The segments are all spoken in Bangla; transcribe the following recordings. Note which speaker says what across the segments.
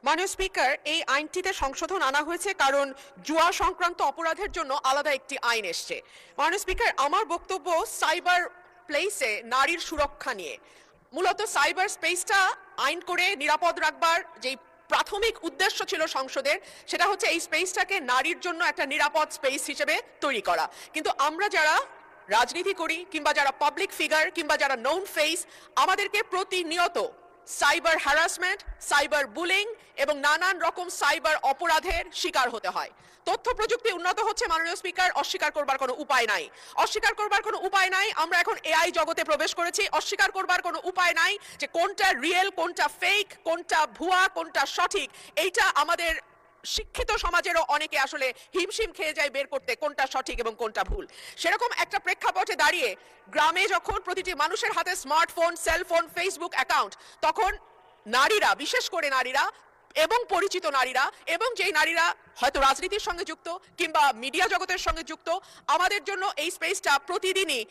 Speaker 1: মাননীয় স্পিকার, এই আইনটিতে সংশোধন আনা হয়েছে কারণ জুয়া সংক্রান্ত অপরাধের জন্য আলাদা একটি আইন এসছে। মাননীয় স্পিকার, আমার বক্তব্য সাইবার প্লেসে নারীর সুরক্ষা নিয়ে। মূলত সাইবার স্পেসটা আইন করে নিরাপদ রাখবার যেই প্রাথমিক উদ্দেশ্য ছিল সংসদের, সেটা হচ্ছে এই স্পেসটাকে নারীর জন্য একটা নিরাপদ স্পেস হিসেবে তৈরি করা। কিন্তু আমরা যারা রাজনীতি করি কিংবা যারা পাবলিক ফিগার কিংবা যারা নোন ফেস, আমাদেরকে প্রতিনিয়ত সাইবার হ্যারাসমেন্ট, সাইবার বুলিং এবং নানান রকম সাইবার অপরাধের শিকার হতে হয়। তথ্য প্রযুক্তি উন্নত হচ্ছে মাননীয় স্পিকার, অস্বীকার করবার কোনো উপায় নাই। অস্বীকার করবার কোনো উপায় নাই। আমরা এখন এআই জগতে প্রবেশ করেছি। অস্বীকার করবার কোনো উপায় নাই যে কোনটা রিয়েল, কোনটা ফেক, কোনটা ভুয়া, কোনটা সঠিক। এইটা আমাদের শিক্ষিত সমাজেরও অনেকে আসলে হিমশিম খেয়ে যায় বের করতে কোনটা সঠিক এবং কোনটা ভুল। সেরকম একটা প্রেক্ষাপটে দাঁড়িয়ে গ্রামে যখন প্রতিটি মানুষের হাতে স্মার্টফোন, সেলফোন, ফেসবুক অ্যাকাউন্ট, তখন নারীরা, বিশেষ করে নারীরা এবং পরিচিত নারীরা এবং যেই নারীরা হয়তো রাজনীতির সঙ্গে যুক্ত কিংবা মিডিয়া জগতের সঙ্গে যুক্ত, আমাদের জন্য এই স্পেসটা প্রতিদিনই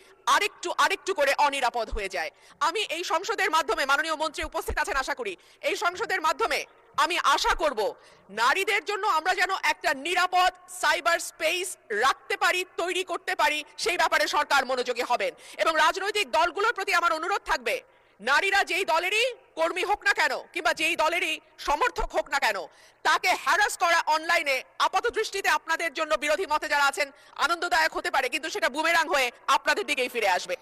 Speaker 1: আরেকটু করে অনিরাপদ হয়ে যায়। আমি এই সংসদের মাধ্যমে, মাননীয় মন্ত্রী উপস্থিত আছেন আশা করি, এই সংসদের মাধ্যমে আমি আশা করব নারীদের জন্য আমরা যেন একটা নিরাপদ সাইবার স্পেস রাখতে পারি, তৈরি করতে পারি, সেই ব্যাপারে সরকার মনোযোগী হবেন। এবং রাজনৈতিক দলগুলোর প্রতি আমার অনুরোধ থাকবে, নারীরা যেই দলেরই কর্মী হোক না কেন কিংবা যেই দলেরই সমর্থক হোক না কেন, তাকে হ্যারাস করা অনলাইনে আপাত দৃষ্টিতে আপনাদের জন্য, বিরোধী মতে যারা আছেন, আনন্দদায়ক হতে পারে, কিন্তু সেটা বুমেরাং হয়ে আপনাদের দিকেই ফিরে আসবে।